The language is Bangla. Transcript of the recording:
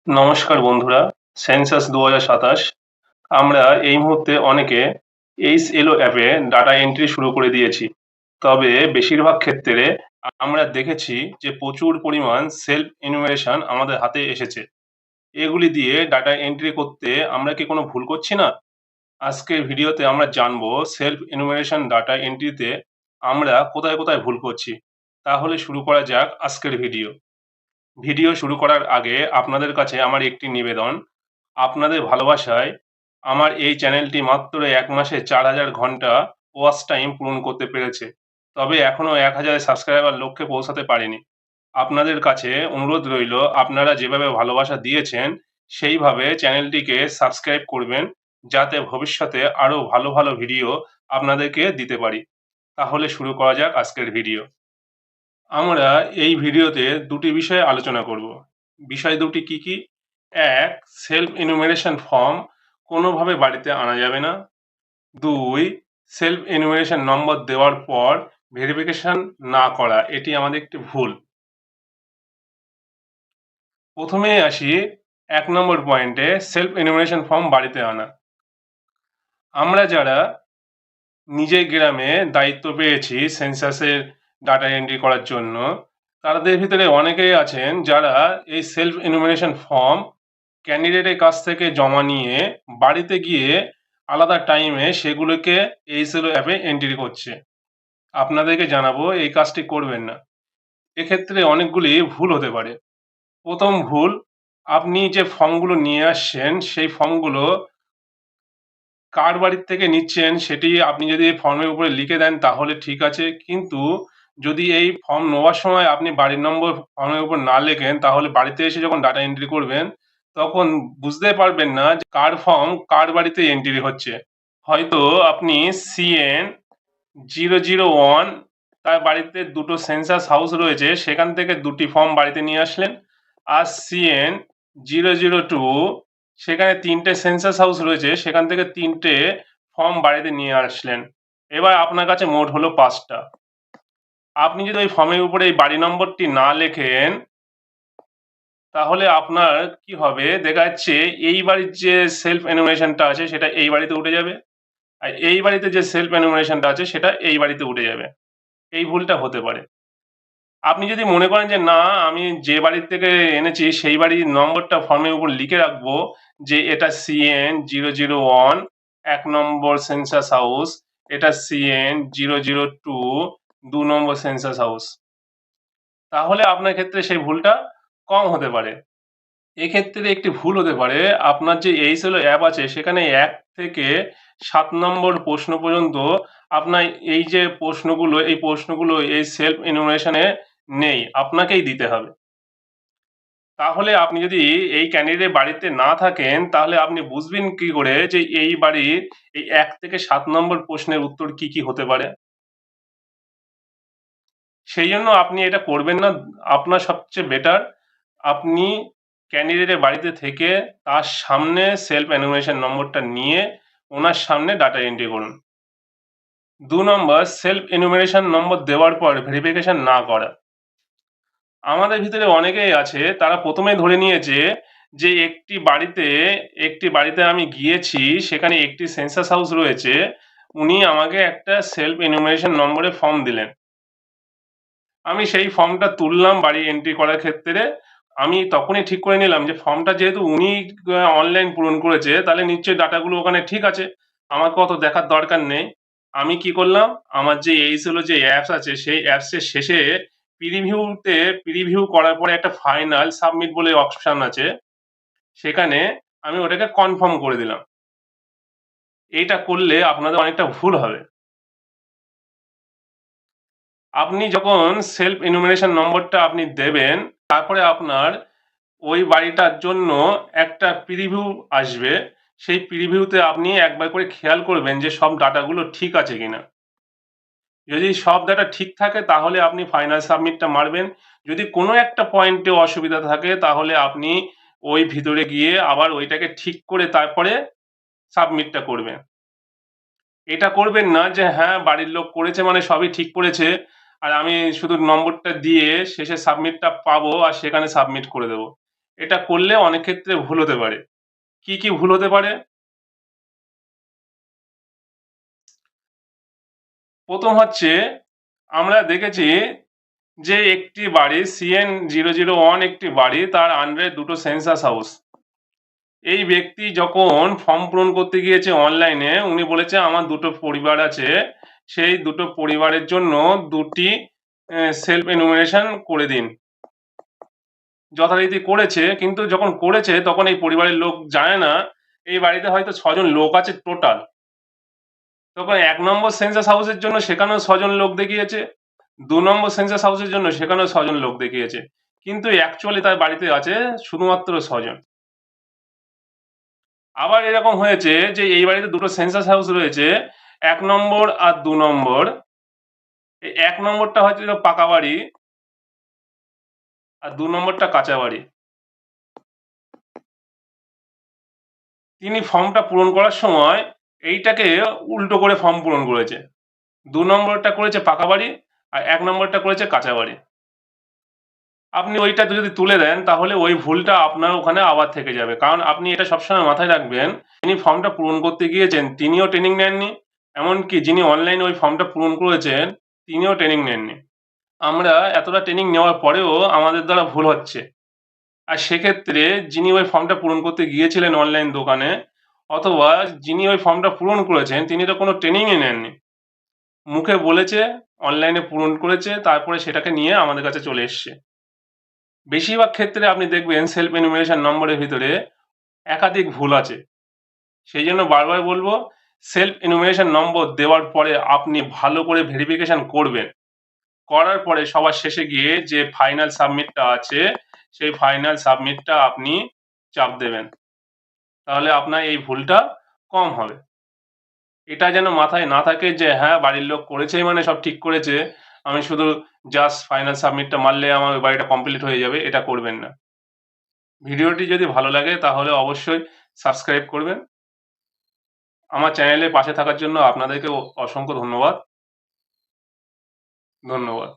নমস্কার বন্ধুরা, সেন্সাস ২০২৭ আমরা এই মুহূর্তে অনেকে এইচএলও অ্যাপে ডাটা এন্ট্রি শুরু করে দিয়েছি। তবে বেশিরভাগ ক্ষেত্রে আমরা দেখেছি যে প্রচুর পরিমাণ সেলফ এনুমেরেশন আমাদের হাতে এসেছে। এগুলি দিয়ে ডাটা এন্ট্রি করতে আমরা কি কোনো ভুল করছি না? আজকের ভিডিওতে আমরা জানবো সেলফ এনুমেরেশন ডাটা এন্ট্রিতে আমরা কোথায় কোথায় ভুল করছি। তাহলে শুরু করা যাক আজকের ভিডিও। ভিডিও শুরু করার আগে আপনাদের কাছে আমার একটি নিবেদন, আপনাদের ভালোবাসায় আমার এই চ্যানেলটি মাত্র ১ মাসে ৪,০০০ ঘন্টা ওয়াচ টাইম পূরণ করতে পেরেছে। তবে এখনো ১,০০০ সাবস্ক্রাইবার লক্ষ্যে পৌঁছাতে পারেনি। আপনাদের কাছে অনুরোধ রইল আপনারা যেভাবে ভালোবাসা দিয়েছেন সেইভাবে চ্যানেলটিকে সাবস্ক্রাইব করবেন, যাতে ভবিষ্যতে আরো ভালো ভালো ভিডিও আপনাদেরকে দিতে পারি। তাহলে শুরু করা যাক আজকের ভিডিও। আমরা এই ভিডিওতে দুটি বিষয়ে আলোচনা করব। বিষয় দুটি কি কি? এক, সেলফ এনুমেরেশন ফর্ম কোনোভাবে বাড়িতে আনা যাবে না। দুই, সেলফ এনুমেরেশন নম্বর দেওয়ার পর ভেরিফিকেশন না করা, এটি আমাদের একটি ভুল। প্রথমেই আসি ১ নম্বর পয়েন্টে, সেলফ এনুমেরেশন ফর্ম বাড়িতে আনা। আমরা যারা নিজের গ্রামে দায়িত্ব পেয়েছি সেন্সাসের ডাটা এন্ট্রি করার জন্য, তাদের ভিতরে অনেকেই আছেন যারা এই সেলফ এনুমেরেশন ফর্ম ক্যান্ডিডেটের কাছ থেকে জমা নিয়ে বাড়িতে গিয়ে আলাদা টাইমে সেগুলোকে এইচএলও অ্যাপে এন্ট্রি করছে। আপনাদেরকে জানাবো এই কাজটি করবেন না। এক্ষেত্রে অনেকগুলি ভুল হতে পারে। প্রথম ভুল, আপনি যে ফর্মগুলো নিয়ে আসছেন সেই ফর্মগুলো কার বাড়ির থেকে নিচ্ছেন সেটি আপনি যদি ফর্মের উপরে লিখে দেন তাহলে ঠিক আছে। কিন্তু যদি এই ফর্ম নেওয়ার সময় আপনি বাড়ির নম্বর ফর্মের উপর না লেখেন, তাহলে বাড়িতে এসে যখন ডাটা এন্ট্রি করবেন তখন বুঝতে পারবেন না যে কার ফর্ম কার বাড়িতে এন্ট্রি হচ্ছে। হয়তো আপনি সিএন 001 তার বাড়িতে দুটো সেন্সাস হাউস রয়েছে, সেখান থেকে দুটি ফর্ম বাড়িতে নিয়ে আসলেন। আর সিএন 002 সেখানে ৩টে সেন্সাস হাউস রয়েছে, সেখান থেকে ৩টে ফর্ম বাড়িতে নিয়ে আসলেন। এবার আপনার কাছে মোট হলো ৫টা। আপনি যদি ওই ফর্মের উপরে এই বাড়ি নম্বরটি না লেখেন, তাহলে আপনার কি হবে, দেখা যাচ্ছে এই বাড়ির যে সেলফ এনুমেরেশনটা আছে সেটা এই বাড়িতে উঠে যাবে। আর এই বাড়িতে যে সেলফ এনুমেরেশনটা আছে সেটা এই বাড়িতে উঠে যাবে। এই ভুলটা হতে পারে। আপনি যদি মনে করেন যে না, আমি যে বাড়ি থেকে এনেছি সেই বাড়ির নম্বরটা ফর্মের উপর লিখে রাখবো যে এটা সিএন 001 ১ নম্বর সেন্সাস হাউস, এটা সিএন 002 ২ নম্বর সেন্সাস হাউস, তাহলে আপনার ক্ষেত্রে সেই ভুলটা কম হতে পারে। এক্ষেত্রে একটি ভুল হতে পারে, আপনার যে এইচএলও অ্যাপ আছে সেখানে ১ থেকে ৭ নম্বর প্রশ্ন পর্যন্ত আপনার এই যে প্রশ্নগুলো, এই প্রশ্নগুলো এই সেলফ এনুমেরেশন এ নেই, আপনাকেই দিতে হবে। তাহলে আপনি যদি এই ক্যান্ডিডেট বাড়িতে না থাকেন, তাহলে আপনি বুঝবেন কি করে যে এই বাড়ির এই ১ থেকে ৭ নম্বর প্রশ্নের উত্তর কি কি হতে পারে? সেইজন্য আপনি এটা করবেন না। আপনার সবচেয়ে বেটার আপনি ক্যান্ডিডেটের বাড়িতে থেকে তার সামনে সেলফ এনুমেরেশন নম্বরটা নিয়ে ওনার সামনে ডাটা এন্ট্রি করুন। ২ নম্বর, সেলফ এনুমেরেশন নম্বর দেওয়ার পর ভেরিফিকেশন না করা। আমাদের ভিতরে অনেকেই আছে তারা প্রথমেই ধরে নিয়েছে যে একটি বাড়িতে আমি গিয়েছি, সেখানে একটি সেন্সাস হাউস রয়েছে, উনি আমাকে একটা সেলফ এনুমেরেশন নম্বরে ফর্ম দিলেন। আমি সেই ফর্মটা তুললাম বাড়ি এন্ট্রি করার ক্ষেত্রে। আমি তখনই ঠিক করে নিলাম যে ফর্মটা যেহেতু উনি অনলাইন পূরণ করেছে, তাহলে নিশ্চয়ই ডাটাগুলো ওখানে ঠিক আছে। আমাকে অত দেখার দরকার নেই। আমি কি করলাম, আমার যে এইচএলও যে অ্যাপস আছে সেই অ্যাপসের শেষে প্রিভিউ করার পরে একটা ফাইনাল সাবমিট বলে অপশন আছে। সেখানে আমি ওটাকে কনফার্ম করে দিলাম। এইটা করলে আপনাদের অনেকটা ভুল হবে। আপনি যখন সেলফ এনুমেরেশন নম্বরটা আপনি দেবেন, তারপরে আপনার ওই বাড়িটার জন্য একটা প্রিভিউ আসবে। সেই প্রিভিউতে আপনি একবার করে খেয়াল করবেন যে সব ডাটাগুলো ঠিক আছে কিনা। যদি সব ডাটা ঠিক থাকে তাহলে আপনি ফাইনাল সাবমিটটা মারবেন। যদি কোনো একটা পয়েন্টে অসুবিধা থাকে তাহলে আপনি ওই ভিতরে গিয়ে আবার ওইটাকে ঠিক করে তারপরে সাবমিটটা করবেন। এটা করবেন না যে হ্যাঁ, বাড়ির লোক করেছে মানে সবই ঠিক করেছে, আর আমি শুধু নম্বরটা দিয়ে শেষে সাবমিটটা পাবো আর সেখানে সাবমিট করে দেবো। এটা করলে অনেক ক্ষেত্রে ভুল হতে পারে। কি কি ভুল হতে পারে? প্রথম হচ্ছে, আমরা দেখেছি যে একটি বাড়ি CN001 একটি বাড়ি, তার আন্ডারে দুটো সেন্সাস হাউস। এই ব্যক্তি যখন ফর্ম পূরণ করতে গিয়েছে অনলাইনে, উনি বলেছে আমার দুটো পরিবার আছে, সেই দুটো পরিবারের জন্য দুটি সেলফ এনুমারেশন করে দিন। যথারীতি করেছে, কিন্তু যখন করেছে তখন এই পরিবারের লোক জানে না এই বাড়িতে হয়তো ৬ জন লোক আছে টোটাল। তখন ১ নম্বর সেন্সাস হাউসের জন্য সেখানেও ৬ জন লোক দেখিয়েছে, ২ নম্বর সেন্সাস হাউসের জন্য সেখানেও ৬ জন লোক দেখিয়েছে। কিন্তু অ্যাকচুয়ালি তার বাড়িতে আছে শুধুমাত্র ৬ জন। আবার এরকম হয়েছে যে এই বাড়িতে দুটো সেন্সাস হাউস রয়েছে, ১ নম্বর আর ২ নম্বর। এই ১ নম্বরটা হয়তো পাকা বাড়ি আর ২ নম্বরটা কাঁচা বাড়ি। তিনি ফর্মটা পূরণ করার সময় এইটাকে উল্টো করে ফর্ম পূরণ করেছে। ২ নম্বরটা করেছে পাকা বাড়ি আর ১ নম্বরটা করেছে কাঁচা বাড়ি। আপনি ওইটা যদি তুলে দেন তাহলে ওই ভুলটা আপনার ওখানে আবার থেকে যাবে। কারণ আপনি এটা সবসময় মাথায় রাখবেন, যিনি ফর্মটা পূরণ করতে গিয়েছেন তিনিও ট্রেনিং নেননি। এমনকি যিনি অনলাইনে ওই ফর্মটা পূরণ করেছেন তিনিও ট্রেনিং নেননি। আমরা এতটা ট্রেনিং নেওয়ার পরেও আমাদের দ্বারা ভুল হচ্ছে। আর সেক্ষেত্রে যিনি ওই ফর্মটা পূরণ করতে গিয়েছিলেন অনলাইন দোকানে, অথবা যিনি ওই ফর্মটা পূরণ করেছেন তিনি তো কোনো ট্রেনিংই নেননি। মুখে বলেছে, অনলাইনে পূরণ করেছে, তারপরে সেটাকে নিয়ে আমাদের কাছে চলে এসছে। বেশিরভাগ ক্ষেত্রে আপনি দেখবেন সেলফ এনুমারেশন নম্বরের ভিতরে একাধিক ভুল আছে। সেই জন্য বারবার বলবো, সেলফ এনুমারেশন নম্বর দেওয়ার পরে আপনি ভালো করে ভেরিফিকেশন করবেন। করার পরে সবার শেষে গিয়ে যে ফাইনাল সাবমিটটা আছে, সেই ফাইনাল সাবমিটটা আপনি চাপ দেবেন। তাহলে আপনার এই ভুলটা কম হবে। এটা যেন মাথায় না থাকে যে হ্যাঁ, বাড়ির লোক করেছেই মানে সব ঠিক করেছে। আমি শুধু জাস্ট ফাইনাল সাবমিটটা মারলে আমার ওই বাড়িটা কমপ্লিট হয়ে যাবে, এটা করবেন না। ভিডিওটি যদি ভালো লাগে তাহলে অবশ্যই সাবস্ক্রাইব করবেন। আমার চ্যানেলের পাশে থাকার জন্য আপনাদেরকে অসংখ্য ধন্যবাদ। ধন্যবাদ।